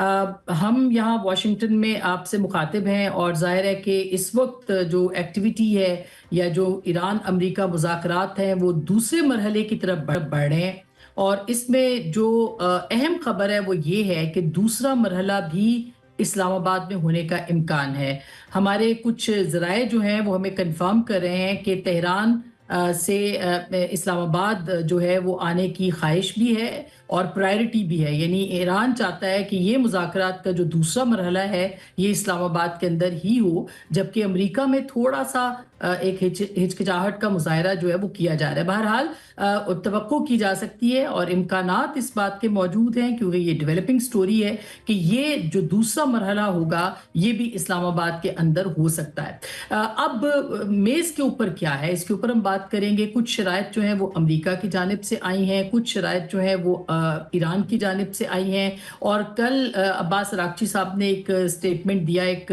हम यहाँ वाशिंगटन में आपसे मुखातिब हैं और ज़ाहिर है कि इस वक्त जो एक्टिविटी है या जो ईरान अमेरिका मुज़ाकरात हैं वो दूसरे मरहले की तरफ बढ़ रहे हैं। और इसमें जो अहम खबर है वो ये है कि दूसरा मरहला भी इस्लामाबाद में होने का इम्कान है। हमारे कुछ ज़राए जो हैं वो हमें कंफर्म कर रहे हैं कि तेहरान से इस्लामाबाद जो है वो आने की ख्वाहिश भी है और प्रायोरिटी भी है। यानी ईरान चाहता है कि ये मुज़ाकरात का जो दूसरा मरहला है ये इस्लामाबाद के अंदर ही हो, जबकि अमेरिका में थोड़ा सा एक हिचकिचाहट का मुजाहरा जो है वो किया जा रहा है। बहरहाल तवक्को की जा सकती है और इम्कानात इस बात के मौजूद हैं, क्योंकि ये डेवलपिंग स्टोरी है, कि ये जो दूसरा मरहला होगा ये भी इस्लामाबाद के अंदर हो सकता है। अब मेज़ के ऊपर क्या है, इसके ऊपर हम बात करेंगे। कुछ शराइत जो हैं वो अमेरिका की जानिब से आई हैं, कुछ शराइत जो है वो ईरान की जानिब से आई हैं। और कल अब्बास अरागची साहब ने एक स्टेटमेंट दिया, एक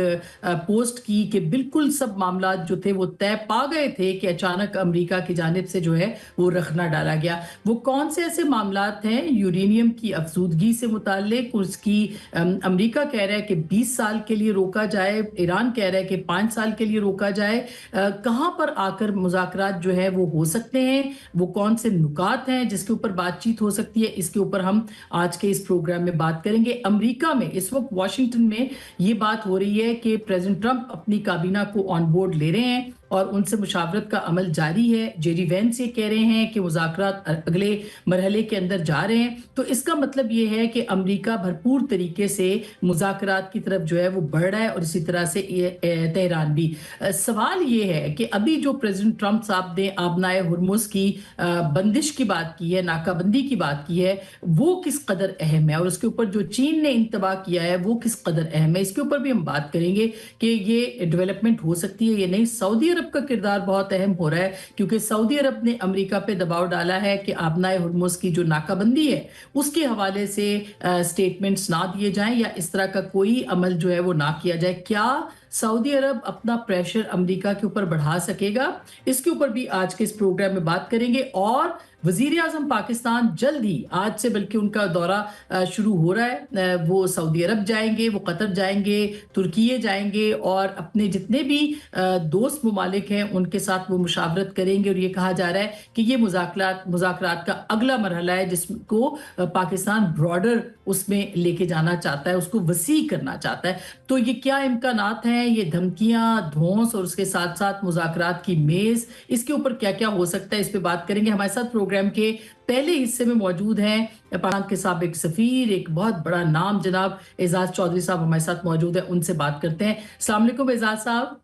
पोस्ट की कि बिल्कुल सब मामला जो थे वो तय पा गए थे कि अचानक अमेरिका की जानिब से जो है वो रखना डाला गया। वो कौन से ऐसे मामलात हैं? यूरेनियम की अफजूदगी से मुताल्लिक, उसकी अमेरिका कह रहा है कि 20 साल के लिए रोका जाए, ईरान कह रहा है कि 5 साल के लिए रोका जाए। कहाँ पर आकर मुज़ाकरात जो है वो हो सकते हैं, वो कौन से नुकात हैं जिसके ऊपर बातचीत हो सकती है, इसके ऊपर हम आज के इस प्रोग्राम में बात करेंगे। अमेरिका में इस वक्त वाशिंगटन में ये बात हो रही है कि प्रेसिडेंट ट्रंप अपनी काबीना को ऑन बोर्ड ले रहे हैं और उनसे मुशावरत का अमल जारी है। जेडी वेंस ये कह रहे हैं कि मुज़ाकरात अगले मरहले के अंदर जा रहे हैं। तो इसका मतलब ये है कि अमेरिका भरपूर तरीके से मुज़ाकरात की तरफ जो है वो बढ़ रहा है और इसी तरह से तेहरान भी। सवाल ये है कि अभी जो प्रेसिडेंट ट्रंप साहब ने आबनाए हुर्मुज़ की बंदिश की बात की है, नाकाबंदी की बात की है, वो किस कदर अहम है, और उसके ऊपर जो चीन ने इंतबा किया है वो किस कदर अहम है, इसके ऊपर भी हम बात करेंगे कि ये डेवलपमेंट हो सकती है या नहीं। सऊदी अरब का किरदार बहुत अहम हो रहा है, क्योंकि सऊदी अरब ने अमेरिका पे दबाव डाला है कि आबनाए हुर्मुज़ की जो नाकाबंदी है उसके हवाले से स्टेटमेंट्स ना दिए जाएं या इस तरह का कोई अमल जो है वो ना किया जाए। क्या सऊदी अरब अपना प्रेशर अमेरिका के ऊपर बढ़ा सकेगा? इसके ऊपर भी आज के इस प्रोग्राम में बात करेंगे। और वजीर आजम पाकिस्तान जल्द ही, आज से बल्कि उनका दौरा शुरू हो रहा है, वो सऊदी अरब जाएंगे, वो कतर जाएंगे, तुर्की जाएंगे और अपने जितने भी दोस्त मुमालिक हैं उनके साथ वो मुशावरत करेंगे। और ये कहा जा रहा है कि ये मुज़ाकरात का अगला मरहला है जिसको पाकिस्तान ब्रॉडर उसमें लेके जाना चाहता है, उसको वसी करना चाहता है। तो ये क्या इम्कानात हैं, ये धमकियां, धौंस और उसके साथ साथ मुज़ाकरात की मेज़, इसके ऊपर क्या क्या हो सकता है, इस पे बात करेंगे। हमारे साथ प्रोग्राम के पहले हिस्से में मौजूद हैं पाकिस्तान के साबिक सफीर, एक बहुत बड़ा नाम, जनाब एजाज चौधरी साहब हमारे साथ मौजूद है, उनसे बात करते हैं। अस्सलाम वालेकुम एजाज साहब।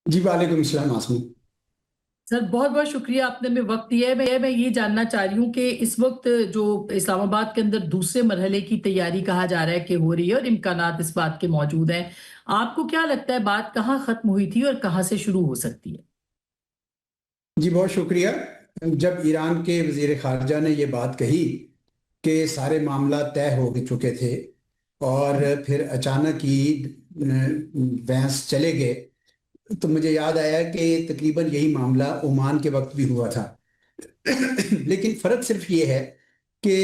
जी वालेकुम सलाम आसमी। सर बहुत बहुत शुक्रिया, आपने हमें वक्त दिया है। मैं ये जानना चाह रही हूँ कि इस वक्त जो इस्लामाबाद के अंदर दूसरे मरहले की तैयारी कहा जा रहा है कि हो रही है और इम्कानात इस बात के मौजूद हैं, आपको क्या लगता है बात कहाँ खत्म हुई थी और कहाँ से शुरू हो सकती है? जी बहुत शुक्रिया। जब ईरान के वजीर खारजा ने ये बात कही कि सारे मामला तय हो चुके थे और फिर अचानक ही वैंस चले गए, तो मुझे याद आया कि तकरीबन यही मामला ओमान के वक्त भी हुआ था। लेकिन फर्क सिर्फ ये है कि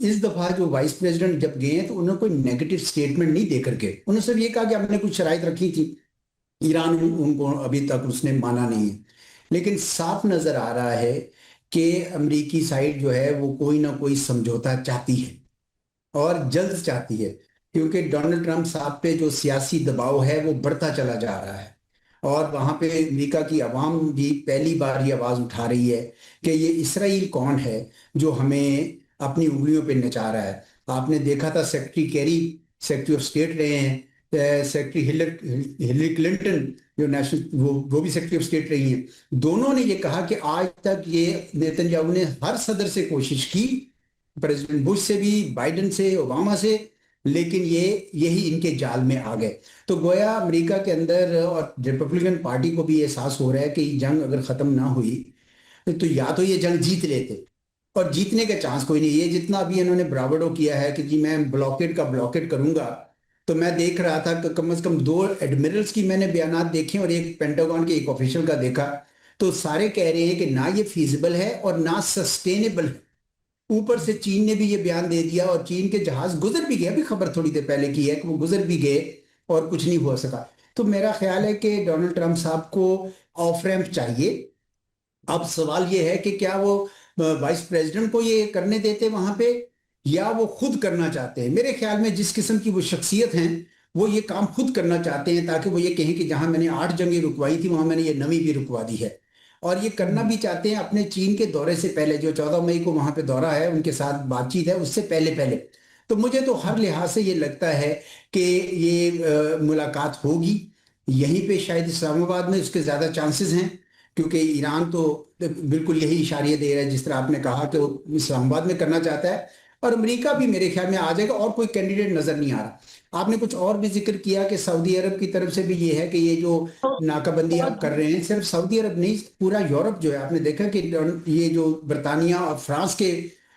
इस दफा जो वाइस प्रेसिडेंट जब गए हैं तो उन्होंने कोई नेगेटिव स्टेटमेंट नहीं दे करके, उन्होंने सिर्फ ये कहा कि हमने कुछ शराइत रखी थी, ईरान उनको अभी तक उसने माना नहीं है। लेकिन साफ नजर आ रहा है कि अमेरिकी साइड जो है वो कोई ना कोई समझौता चाहती है और जल्द चाहती है, क्योंकि डोनाल्ड ट्रंप साहब पे जो सियासी दबाव है वो बढ़ता चला जा रहा है और वहां पे अमेरिका की आवाम भी पहली बार ये आवाज उठा रही है कि ये इसराइल कौन है जो हमें अपनी उंगलियों पे नचा रहा है। आपने देखा था secretary carry secretary of state रहे हैं, सेक्रेटरी हिलरी क्लिंटन जो नेशनल वो भी सेक्रेटरी ऑफ स्टेट रही हैं। दोनों ने ये कहा कि आज तक ये नेतन्याहू ने हर सदर से कोशिश की, प्रेसिडेंट बुश से भी, बाइडेन से, ओबामा से, लेकिन ये यही इनके जाल में आ गए। तो गोया अमेरिका के अंदर और रिपब्लिकन पार्टी को भी एहसास हो रहा है कि जंग अगर खत्म ना हुई तो या तो ये जंग जीत लेते, और जीतने का चांस कोई नहीं। ये जितना अभी इन्होंने ब्रावडो किया है कि जी मैं ब्लॉकेड का ब्लॉकेड करूंगा, तो मैं देख रहा था कि कम से कम 2 एडमिरल्स की मैंने बयानात देखे और एक पेंटागन के एक ऑफिशियल का देखा, तो सारे कह रहे हैं कि ना ये फीजिबल है और ना सस्टेनेबल है। ऊपर से चीन ने भी ये बयान दे दिया और चीन के जहाज गुजर भी गए, अभी खबर थोड़ी देर पहले की है कि वो गुजर भी गए और कुछ नहीं हो सका। तो मेरा ख्याल है कि डोनाल्ड ट्रंप साहब को ऑफ रैंप चाहिए। अब सवाल ये है कि क्या वो वाइस प्रेसिडेंट को ये करने देते वहां पे, या वो खुद करना चाहते हैं। मेरे ख्याल में जिस किस्म की वो शख्सियत हैं, वो ये काम खुद करना चाहते हैं, ताकि वो ये कहें कि जहां मैंने 8 जंगें रुकवाई थी वहां मैंने ये नवी भी रुकवा दी है। और ये करना भी चाहते हैं अपने चीन के दौरे से पहले, जो 14 मई को वहां पे दौरा है, उनके साथ बातचीत है, उससे पहले पहले। तो मुझे तो हर लिहाज से ये लगता है कि ये मुलाकात होगी यहीं पे, शायद इस्लामाबाद में उसके ज्यादा चांसेस हैं, क्योंकि ईरान तो बिल्कुल यही इशारे दे रहा है जिस तरह आपने कहा कि वो इस्लामाबाद में करना चाहता है। और अमेरिका भी मेरे ख्याल में आ जाएगा, और कोई कैंडिडेट नजर नहीं आ रहा। आपने कुछ और भी जिक्र किया कि सऊदी अरब की तरफ से भी ये है कि ये जो नाकाबंदी आप कर रहे हैं, सिर्फ सऊदी अरब नहीं, पूरा यूरोप जो है, आपने देखा कि ये जो बरतानिया और फ्रांस के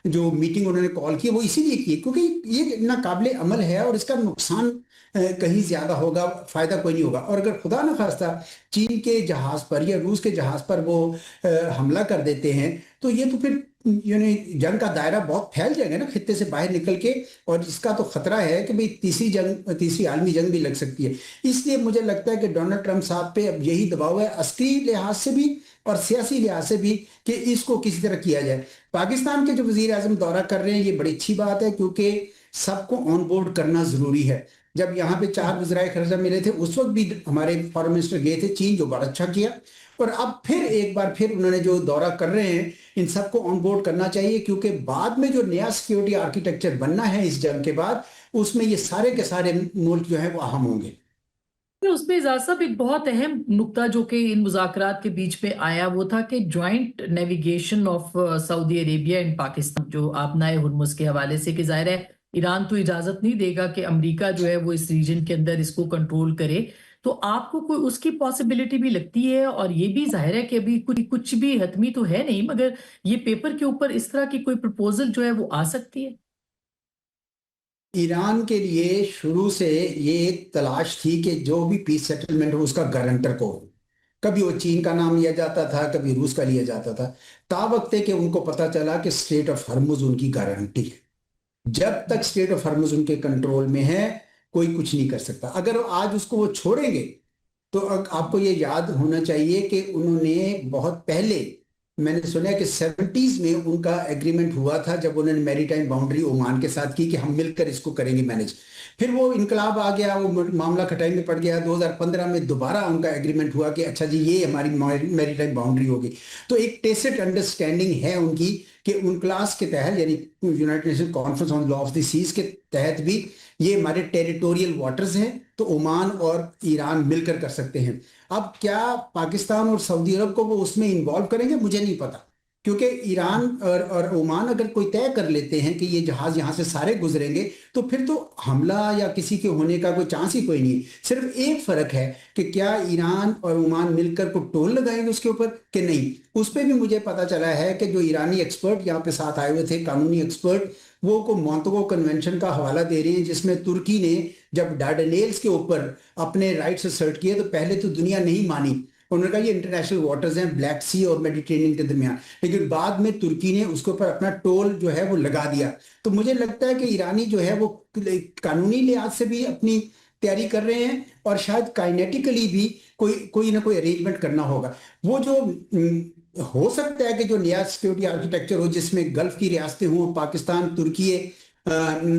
जो मीटिंग उन्होंने कॉल की, वो इसीलिए की क्योंकि ये नाकाबिले अमल है और इसका नुकसान कहीं ज्यादा होगा, फायदा कोई नहीं होगा। और अगर खुदा न खास्ता चीन के जहाज पर या रूस के जहाज पर वो हमला कर देते हैं, तो ये तो फिर यानी जंग का दायरा बहुत फैल जाएगा ना खित्ते से बाहर निकल के। और इसका तो खतरा है कि भाई तीसरी आलमी जंग भी लग सकती है। इसलिए मुझे लगता है कि डोनाल्ड ट्रंप साहब पे अब यही दबाव है, अस्करी लिहाज से भी और सियासी लिहाज से भी, कि इसको किसी तरह किया जाए। पाकिस्तान के जो वजीर आजम दौरा कर रहे हैं, ये बड़ी अच्छी बात है, क्योंकि सबको ऑन बोर्ड करना जरूरी है। जब यहाँ पे 4 वज़राए ख़ारिजा मिले थे, उस वक्त भी हमारे फॉरेन मिनिस्टर गए थे चीन, जो बड़ा अच्छा किया। और अब फिर एक बार फिर उन्होंने जो दौरा कर रहे हैं, इन सबको ऑन बोर्ड करना चाहिए, क्योंकि बाद में जो नया सिक्योरिटी आर्किटेक्चर बनना है इस जंग के बाद, उसमें ये सारे के सारे मुल्क जो है वो अहम होंगे। उसमें इजाज़ साहब एक बहुत अहम नुक्ता जो कि इन मुज़ाकरात के बीच में आया, वो था कि joint navigation of Saudi Arabia and Pakistan, जो आपनाए हुर्मुज़ के हवाले से, कि जाहिर है ईरान तो इजाज़त नहीं देगा कि अमेरिका जो है वो इस रीजन के अंदर इसको कंट्रोल करे। तो आपको कोई उसकी पॉसिबिलिटी भी लगती है? और ये भी जाहिर है कि अभी कुछ भी हतमी तो है नहीं, मगर ये पेपर के ऊपर इस तरह की कोई प्रपोजल जो है वो आ सकती है? ईरान के लिए शुरू से ये एक तलाश थी कि जो भी पीस सेटलमेंट हो उसका गारंटर को हो। कभी वो चीन का नाम लिया जाता था, कभी रूस का लिया जाता था, तावक्ते कि उनको पता चला कि स्टेट ऑफ हर्मुज उनकी गारंटी है। जब तक स्टेट ऑफ हर्मुज उनके कंट्रोल में है, कोई कुछ नहीं कर सकता। अगर आज उसको वो छोड़ेंगे, तो आपको ये याद होना चाहिए कि उन्होंने बहुत पहले, मैंने सुना है कि 70s में उनका एग्रीमेंट हुआ था, जब उन्होंने मैरीटाइम बाउंड्री ओमान के साथ की कि हम मिलकर इसको करेंगे मैनेज। फिर वो इनकलाब आ गया, वो मामला खटाई में पड़ गया। 2015 में दोबारा उनका एग्रीमेंट हुआ कि अच्छा जी ये हमारी मैरीटाइम बाउंड्री होगी। तो एक टेसिट अंडरस्टैंडिंग है उनकी कि उनक्लास के तहत, यानी United Nation conference on law of the seas के तहत भी ये हमारे टेरिटोरियल वाटर्स हैं, तो ओमान और ईरान मिलकर कर सकते हैं। अब क्या पाकिस्तान और सऊदी अरब को वो उसमें इन्वॉल्व करेंगे, मुझे नहीं पता, क्योंकि ईरान और ओमान अगर कोई तय कर लेते हैं कि ये जहाज यहां से सारे गुजरेंगे, तो फिर तो हमला या किसी के होने का कोई चांस ही कोई नहीं। सिर्फ एक फर्क है कि क्या ईरान और ओमान मिलकर को टोल लगाएंगे उसके ऊपर कि नहीं। उस पर भी मुझे पता चला है कि जो ईरानी एक्सपर्ट यहाँ पे साथ आए हुए थे, कानूनी एक्सपर्ट, वो को मोंटेगो कन्वेंशन का हवाला दे रहे हैं, जिसमें तुर्की ने जब डार्डेनेल्स के ऊपर अपने राइट्स असर्ट किए, तो पहले तो दुनिया नहीं मानी। उन्होंने कहा ये इंटरनेशनल वाटर्स हैं, ब्लैक सी और मेडिटेरेनियन के दरमियान, लेकिन बाद में तुर्की ने उसके ऊपर अपना टोल जो है वो लगा दिया। तो मुझे लगता है कि ईरानी जो है वो कानूनी लिहाज से भी अपनी तैयारी कर रहे हैं, और शायद काइनेटिकली भी कोई ना कोई अरेंजमेंट करना होगा। वो जो हो सकता है कि जो नया सिक्योरिटी आर्किटेक्चर हो, जिसमें गल्फ की रियासतें हों, पाकिस्तान, तुर्की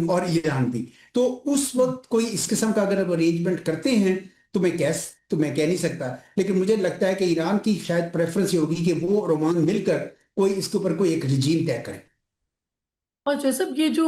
और ईरान भी, तो उस वक्त कोई इस किस्म का अगर अरेंजमेंट करते हैं, तो मैं कह नहीं सकता। लेकिन मुझे लगता है कि ईरान की शायद प्रेफरेंस ये होगी कि वो और ओमान मिलकर कोई इसके ऊपर कोई एक रिजीम तय करे। और जैसे ये जो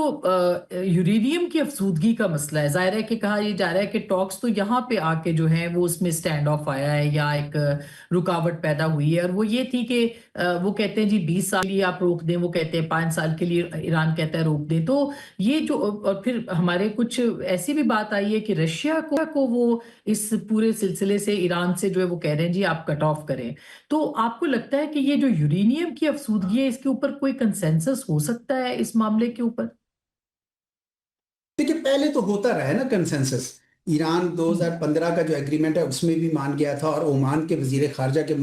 यूरेनियम की अफसूदगी का मसला है, जाहिर है कि कहा यह जा रहा है कि टॉक्स तो यहाँ पे आके जो है वो उसमें स्टैंड ऑफ आया है, या एक रुकावट पैदा हुई है। और वो ये थी कि वो कहते हैं जी 20 साल के लिए आप रोक दें, वो कहते हैं 5 साल के लिए ईरान कहता है रोक दें। तो ये जो, और फिर हमारे कुछ ऐसी भी बात आई है कि रशिया को वो इस पूरे सिलसिले से ईरान से जो है वो कह रहे हैं जी आप कट ऑफ करें। तो आपको लगता है कि ये जो यूरेनियम की अफसूदगी है, इसके ऊपर कोई कंसेंसस हो सकता है इस मामले के ऊपर? देखिए, पहले तो होता रहा है ना कंसेंसस। ईरान 2015 का जो एग्रीमेंट है उसमें भी मान गया था, और ओमान के वजीर खारजा के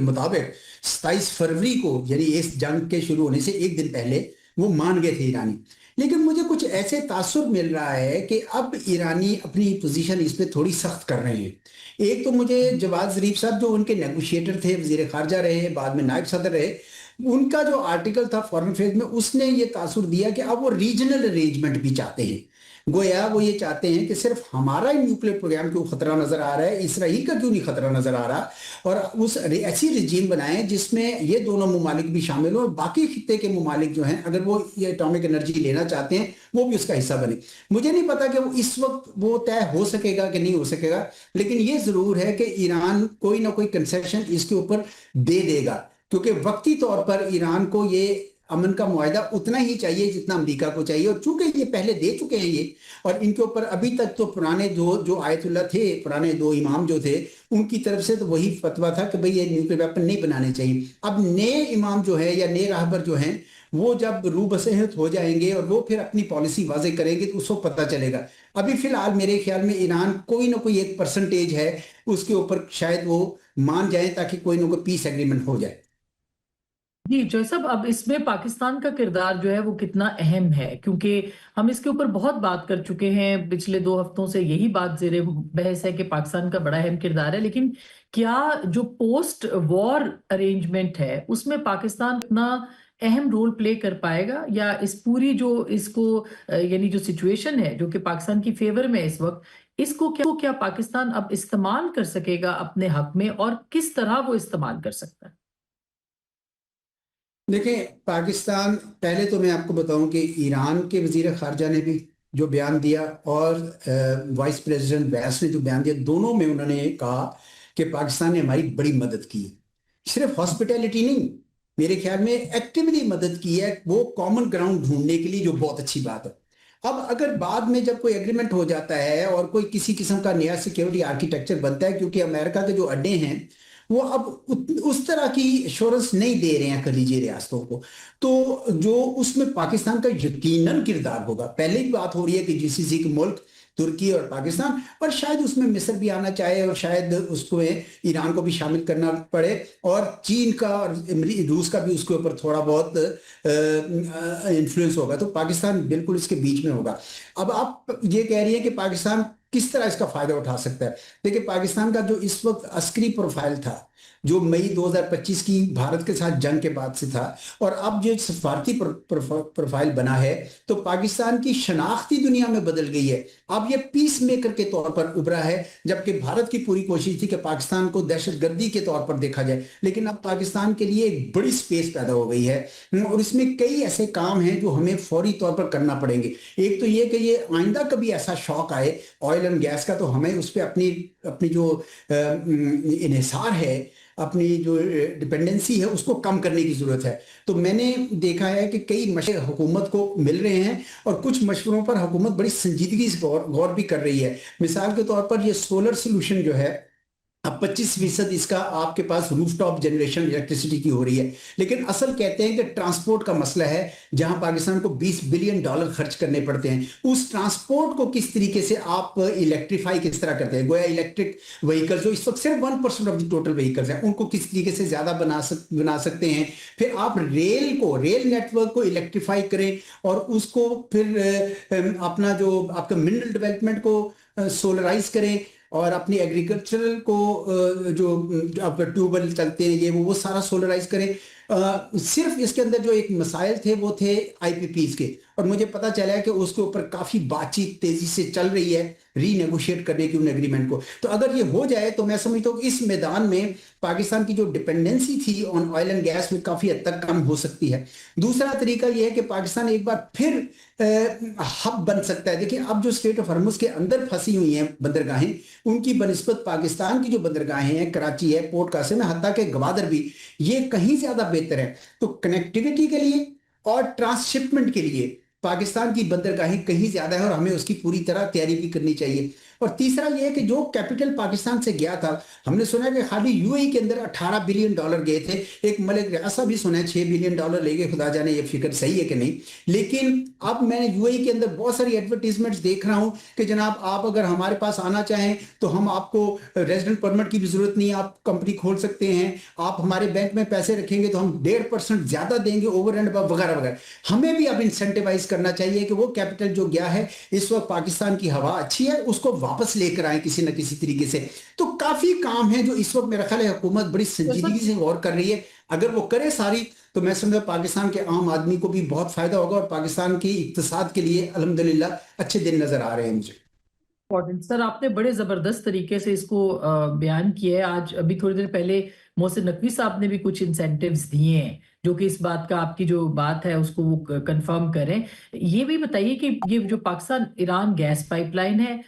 मुताबिक 27 फरवरी को, यानी इस जंग के शुरू होने से एक दिन पहले, वो मान गए थे ईरानी। लेकिन मुझे कुछ ऐसे तासुर मिल रहा है कि अब ईरानी अपनी पोजीशन इस पे थोड़ी सख्त कर रहे हैं। एक तो मुझे जवाद जरीफ साहब जो उनके नेगोशिएटर थे, वजीर खारजा रहे, बाद में नायब सदर रहे, उनका जो आर्टिकल था फॉरेन अफेयर्स में, उसने ये तासुर दिया कि अब वो रीजनल अरेंजमेंट भी चाहते हैं। गोया वो ये चाहते हैं कि सिर्फ हमारा ही न्यूक्लियर प्रोग्राम क्यों खतरा नजर आ रहा है, इसराइल का क्यों नहीं खतरा नजर आ रहा, और उस ऐसी रिजीम बनाएं जिसमें ये दोनों मुमालिक भी शामिल हो और बाकी खित्ते के मुमालिक जो हैं अगर वो ये एटॉमिक एनर्जी लेना चाहते हैं वो भी उसका हिस्सा बने। मुझे नहीं पता कि वो इस वक्त वो तय हो सकेगा कि नहीं हो सकेगा, लेकिन ये जरूर है कि ईरान कोई ना कोई कंसेशन इसके ऊपर दे देगा, क्योंकि वक्ती तौर पर ईरान को ये अमन का मुआहदा उतना ही चाहिए जितना अमेरिका को चाहिए, और चूंकि ये पहले दे चुके हैं ये, और इनके ऊपर अभी तक तो पुराने जो आयतुल्ला थे, पुराने दो इमाम जो थे, उनकी तरफ से तो वही फतवा था कि भाई ये न्यूक्लियर वेपन नहीं बनाने चाहिए। अब नए इमाम जो है या नए राहबर जो हैं वो जब रूबसहत हो जाएंगे और वो फिर अपनी पॉलिसी वाजे करेंगे तो उसको पता चलेगा। अभी फिलहाल मेरे ख्याल में ईरान कोई ना कोई एक परसेंटेज है उसके ऊपर शायद वो मान जाए ताकि कोई ना कोई पीस एग्रीमेंट हो जाए। जी जय साहब, अब इसमें पाकिस्तान का किरदार जो है वो कितना अहम है, क्योंकि हम इसके ऊपर बहुत बात कर चुके हैं, पिछले 2 हफ्तों से यही बात जेरे बहस है कि पाकिस्तान का बड़ा अहम किरदार है, लेकिन क्या जो पोस्ट वॉर अरेंजमेंट है उसमें पाकिस्तान इतना अहम रोल प्ले कर पाएगा, या इस पूरी जो इसको यानी जो सिचुएशन है जो कि पाकिस्तान की फेवर में है इस वक्त, इसको क्या पाकिस्तान अब इस्तेमाल कर सकेगा अपने हक में, और किस तरह वो इस्तेमाल कर सकता है? देखिए, पाकिस्तान, पहले तो मैं आपको बताऊं कि ईरान के वजीर खारजा ने भी जो बयान दिया और वाइस प्रेसिडेंट बैस ने जो बयान दिया, दोनों में उन्होंने कहा कि पाकिस्तान ने हमारी बड़ी मदद की है। सिर्फ हॉस्पिटैलिटी नहीं, मेरे ख्याल में एक्टिवली मदद की है, वो कॉमन ग्राउंड ढूंढने के लिए, जो बहुत अच्छी बात है। अब अगर बाद में जब कोई एग्रीमेंट हो जाता है और कोई किसी किस्म का नया सिक्योरिटी आर्किटेक्चर बनता है, क्योंकि अमेरिका के जो अड्डे हैं वो अब उस तरह की इंश्योरेंस नहीं दे रहे हैं खलीजी रियासतों को, तो जो उसमें पाकिस्तान का यकीनन किरदार होगा। पहले ही बात हो रही है कि जीसीसी के मुल्क तुर्की और पाकिस्तान, और शायद उसमें मिस्र भी आना चाहे, और शायद उसको ईरान को भी शामिल करना पड़े, और चीन का और रूस का भी उसके ऊपर थोड़ा बहुत इन्फ्लुएंस होगा, तो पाकिस्तान बिल्कुल इसके बीच में होगा। अब आप ये कह रही है कि पाकिस्तान किस तरह इसका फायदा उठा सकता है। देखिए, पाकिस्तान का जो इस वक्त अस्करी प्रोफाइल था, जो मई 2025 की भारत के साथ जंग के बाद से था, और अब जो सफारती प्रोफाइल बना है, तो पाकिस्तान की शनाख्ती दुनिया में बदल गई है। अब ये पीस मेकर के तौर पर उभरा है, जबकि भारत की पूरी कोशिश थी कि पाकिस्तान को दहशतगर्दी के तौर पर देखा जाए। लेकिन अब पाकिस्तान के लिए एक बड़ी स्पेस पैदा हो गई है, और इसमें कई ऐसे काम हैं जो हमें फौरी तौर पर करना पड़ेंगे। एक तो ये कि ये आइंदा कभी ऐसा शौक आए ऑयल एंड गैस का, तो हमें उस पर अपनी अपनी जो इन्हिसार है, अपनी जो डिपेंडेंसी है, उसको कम करने की जरूरत है। तो मैंने देखा है कि कई मशवरे हुकूमत को मिल रहे हैं, और कुछ मशवरों पर हुकूमत बड़ी संजीदगी से गौर भी कर रही है। मिसाल के तौर पर ये सोलर सोल्यूशन जो है, अब 25% इसका आपके पास रूफटॉप जनरेशन इलेक्ट्रिसिटी की हो रही है, लेकिन असल कहते हैं कि ट्रांसपोर्ट का मसला है, जहां पाकिस्तान को $20 बिलियन खर्च करने पड़ते हैं। उस ट्रांसपोर्ट को किस तरीके से आप इलेक्ट्रीफाई किस तरह करते हैं, गोया इलेक्ट्रिक व्हीकल्स जो इस वक्त सिर्फ 1% ऑफ द टोटल व्हीकल्स हैं, उनको किस तरीके से ज्यादा बना सकते हैं। फिर आप रेल नेटवर्क को इलेक्ट्रीफाई करें, और उसको फिर अपना जो आपका मिनरल डेवलपमेंट को सोलराइज करें, और अपनी एग्रीकल्चरल को जो अब ट्यूबवेल चलते हैं ये वो सारा सोलराइज करें। सिर्फ इसके अंदर जो एक मसाइल थे वो थे आईपीपीज के, और मुझे पता चला है कि उसके ऊपर काफी बातचीत तेजी से चल रही है रीनेगोशिएट करने की उन एग्रीमेंट को। तो अगर ये हो जाए तो मैं समझता हूँ कि इस मैदान में पाकिस्तान की जो डिपेंडेंसी थी ऑन ऑयल एंड गैस में काफी हद तक कम हो सकती है। दूसरा तरीका यह है कि पाकिस्तान एक बार फिर हब बन सकता है। देखिए, अब जो स्टेट ऑफ हॉर्मुज के अंदर फंसी हुई हैं बंदरगाहें, उनकी बनिस्बत पाकिस्तान की जो बंदरगाहें हैं, कराची है, पोर्ट कासिम है, हत्ता के गवादर भी, ये कहीं ज्यादा बेहतर है। तो कनेक्टिविटी के लिए और ट्रांसशिपमेंट के लिए पाकिस्तान की बंदरगाहें कहीं ज्यादा है, और हमें उसकी पूरी तरह तैयारी भी करनी चाहिए। और तीसरा ये है कि जो कैपिटल पाकिस्तान से गया था, हमने सुना है कि खाली यूएई के अंदर $18 बिलियन गए थे। एक मलिक ऐसा भी सुना है $6 बिलियन ले गए, खुदा जाने ये फिक्र सही है कि नहीं। लेकिन अब मैंने यूएई के अंदर बहुत सारी एडवर्टीजमेंट्स देख रहा हूं कि जनाब आप अगर हमारे पास आना चाहें तो हम आपको रेजिडेंट परमिट की भी जरूरत नहीं है, आप कंपनी खोल सकते हैं, आप हमारे बैंक में पैसे रखेंगे तो हम 1.5% ज्यादा देंगे ओवर एंड अबव वगैरह वगैरह। हमें भी अब इंसेंटिवाइज करना चाहिए कि वो कैपिटल जो गया है, इस वक्त पाकिस्तान की हवा अच्छी है, उसको वापस लेकर आए किसी न किसी तरीके से। तो काफी काम है जो इस वक्त मेरा ख्याल है हुकूमत बड़ी संजीदगी से गौर कर रही है। अगर वो करे सारी तो मैं समझता पाकिस्तान के आम आदमी को भी बहुत फायदा होगा और पाकिस्तान की इक्तिसाद के लिए अल्हम्दुलिल्लाह अच्छे दिन नजर आ रहे हैं मुझे। इम्पोर्टेंट सर, आपने बड़े जबरदस्त तरीके से इसको बयान किया है। आज अभी थोड़ी देर पहले मोहसिन नकवी साहब ने भी कुछ इंसेंटिव्स दिए हैं जो कि इस बात का, आपकी जो बात है उसको वो कंफर्म करें। ये भी बताइए कि ये जो पाकिस्तान ईरान गैस पाइपलाइन है,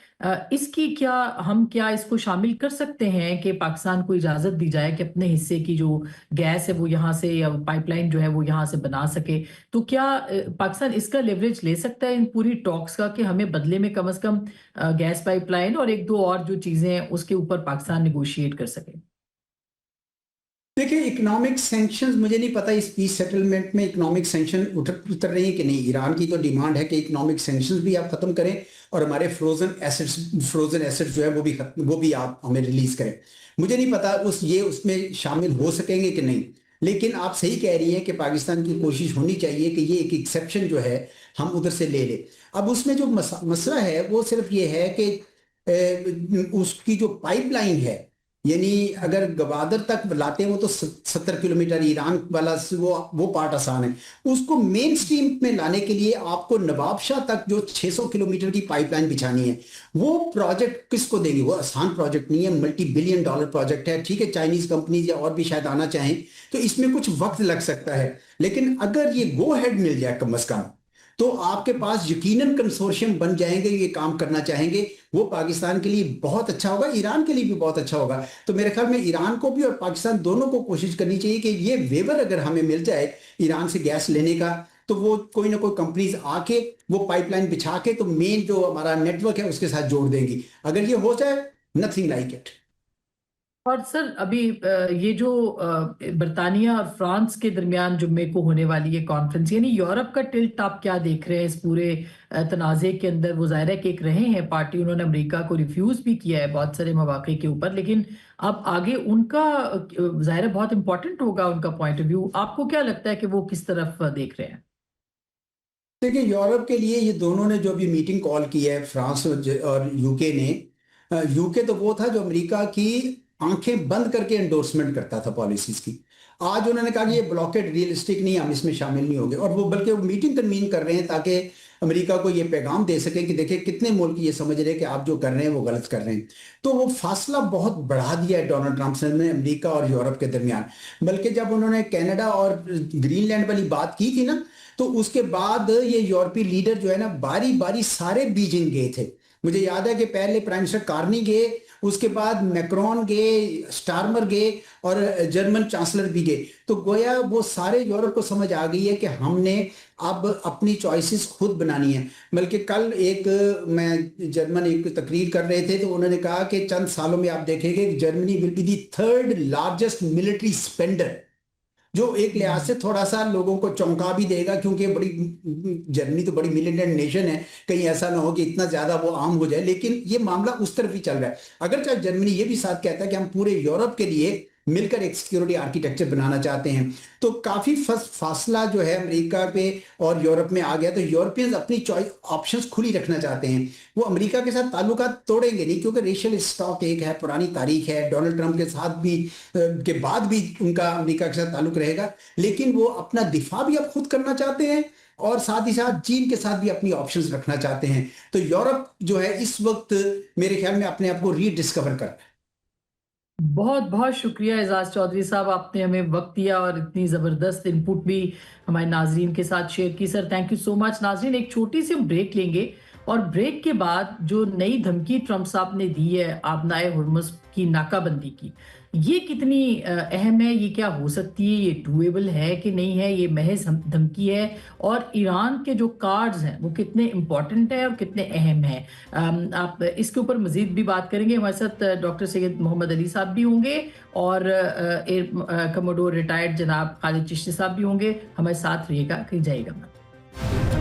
इसकी क्या इसको शामिल कर सकते हैं कि पाकिस्तान को इजाजत दी जाए कि अपने हिस्से की जो गैस है वो यहाँ से, या पाइपलाइन जो है वो यहाँ से बना सके। तो क्या पाकिस्तान इसका लेवरेज ले सकता है इन पूरी टॉक्स का कि हमें बदले में कम से कम गैस पाइपलाइन और एक दो और जो चीजें हैं उसके ऊपर पाकिस्तान निगोशिएट कर सके? देखिए, इकोनॉमिक सैंक्शंस मुझे नहीं पता इस पीस सेटलमेंट में इकोनॉमिक सैंक्शन उतर रही है कि नहीं। ईरान की तो डिमांड है कि इकोनॉमिक सैंक्शंस भी आप खत्म करें और हमारे फ्रोजन एसेट्स जो है वो भी आप हमें रिलीज करें। मुझे नहीं पता उसमें शामिल हो सकेंगे कि नहीं। लेकिन आप सही कह रही हैं कि पाकिस्तान की कोशिश होनी चाहिए कि ये एक एक्सेप्शन जो है हम उधर से ले ले। अब उसमें जो मसला है वो सिर्फ ये है कि उसकी जो पाइपलाइन है, यानी अगर गवादर तक लाते हैं वो तो 70 किलोमीटर, ईरान वाला वो पार्ट आसान है। उसको मेन स्ट्रीम में लाने के लिए आपको नवाबशाह तक जो 600 किलोमीटर की पाइपलाइन बिछानी है, वो प्रोजेक्ट किसको देंगे? वो आसान प्रोजेक्ट नहीं है, $multi-billion प्रोजेक्ट है। ठीक है, चाइनीज कंपनीज या और भी शायद आना चाहें तो इसमें कुछ वक्त लग सकता है। लेकिन अगर ये गो हेड मिल जाए कम से कम, तो आपके पास यकीनन कंसोर्शियम बन जाएंगे, ये काम करना चाहेंगे। वो पाकिस्तान के लिए बहुत अच्छा होगा, ईरान के लिए भी बहुत अच्छा होगा। तो मेरे ख्याल में ईरान को भी और पाकिस्तान दोनों को कोशिश करनी चाहिए कि ये वेवर अगर हमें मिल जाए ईरान से गैस लेने का, तो वो कोई ना कोई कंपनीज आके वो पाइपलाइन बिछा के तो मेन जो हमारा नेटवर्क है उसके साथ जोड़ देंगी। अगर ये हो जाए, नथिंग लाइक इट। और सर अभी ये जो बर्तानिया और फ्रांस के दरमियान जुम्मे को होने वाली ये कॉन्फ्रेंस, यानी यूरोप का टिल्ट आप क्या देख रहे हैं इस पूरे तनाज़े के अंदर? वो ज़ाहिर है कि एक रहे हैं पार्टी, उन्होंने अमेरिका को रिफ्यूज भी किया है बहुत सारे मौके के ऊपर, लेकिन अब आगे उनका ज़ाहिर है बहुत इंपॉर्टेंट होगा उनका पॉइंट ऑफ व्यू। आपको क्या लगता है कि वो किस तरफ देख रहे हैं? देखिए, यूरोप के लिए ये दोनों ने जो भी मीटिंग कॉल की है, फ्रांस और यूके ने, यूके तो वो था जो अमेरिका की आंखें बंद करके एंडोर्समेंट करता था पॉलिसीज की। आज उन्होंने कहा कि ये ब्लॉकेड रियलिस्टिक नहीं, हम इसमें शामिल नहीं होंगे। और वो बल्कि वो मीटिंग कन्वीन कर रहे हैं ताकि अमेरिका को ये पैगाम दे सके कि देखिए कितने मुल्क ये समझ रहे हैं कि आप जो कर रहे हैं वो गलत कर रहे हैं। तो वो फासला बहुत बढ़ा दिया है डोनाल्ड ट्रंप ने अमेरिका और यूरोप के दरमियान। बल्कि जब उन्होंने कनाडा और ग्रीनलैंड वाली बात की थी ना, तो उसके बाद ये यूरोपीय लीडर जो है ना, बारी बारी सारे बीजिंग गए थे। मुझे याद है कि पहले प्राइम मिनिस्टर कार्नी गए, उसके बाद मैक्रोन गए, स्टारमर गए और जर्मन चांसलर भी गए। तो गोया वो सारे यूरोप को समझ आ गई है कि हमने अब अपनी चॉइसेस खुद बनानी है। बल्कि कल मैं जर्मन एक तकरीर कर रहे थे तो उन्होंने कहा कि चंद सालों में आप देखेंगे कि Germany will be the 3rd largest military spender, जो एक लिहाज से थोड़ा सा लोगों को चौंका भी देगा, क्योंकि जर्मनी तो बड़ी मिलिटेंट नेशन है, कहीं ऐसा ना हो कि इतना ज्यादा वो आम हो जाए। लेकिन ये मामला उस तरफ ही चल रहा है। अगर चाहे जर्मनी ये भी साथ कहता है कि हम पूरे यूरोप के लिए मिलकर एक सिक्योरिटी आर्किटेक्चर बनाना चाहते हैं, तो काफी फासला जो है अमेरिका पे और यूरोप में आ गया। तो यूरोपियंस अपनी चॉइस ऑप्शंस खुली रखना चाहते हैं। वो अमेरिका के साथ ताल्लुकात तोड़ेंगे नहीं, क्योंकि रेशियल स्टॉक एक है, पुरानी तारीख है, डोनाल्ड ट्रंप के साथ भी के बाद भी उनका अमेरिका के साथ ताल्लुक रहेगा। लेकिन वो अपना दिफा भी अब खुद करना चाहते हैं और साथ ही साथ चीन के साथ भी अपनी ऑप्शंस रखना चाहते हैं। तो यूरोप जो है इस वक्त मेरे ख्याल में अपने आप को रीडिस्कवर कर रहा है। बहुत बहुत शुक्रिया एजाज चौधरी साहब, आपने हमें वक्त दिया और इतनी ज़बरदस्त इनपुट भी हमारे नाजरीन के साथ शेयर की। Sir thank you so much. नाजरीन, एक छोटी सी ब्रेक लेंगे और ब्रेक के बाद जो नई धमकी ट्रंप साहब ने दी है आबनाए हुर्मुज़ की नाकाबंदी की, ये कितनी अहम है, ये क्या हो सकती है, ये डूएबल है कि नहीं है, ये महज धमकी है, और ईरान के जो कार्ड्स हैं वो कितने इंपॉर्टेंट है और कितने अहम हैं। आप इसके ऊपर मजीद भी बात करेंगे। हमारे साथ डॉक्टर सैयद मोहम्मद अली साहब भी होंगे और एयर कमोडोर रिटायर्ड जनाब खालिद चिश्ती साहब भी होंगे। हमारे साथ रहिएगा, कहीं जाइएगा मत।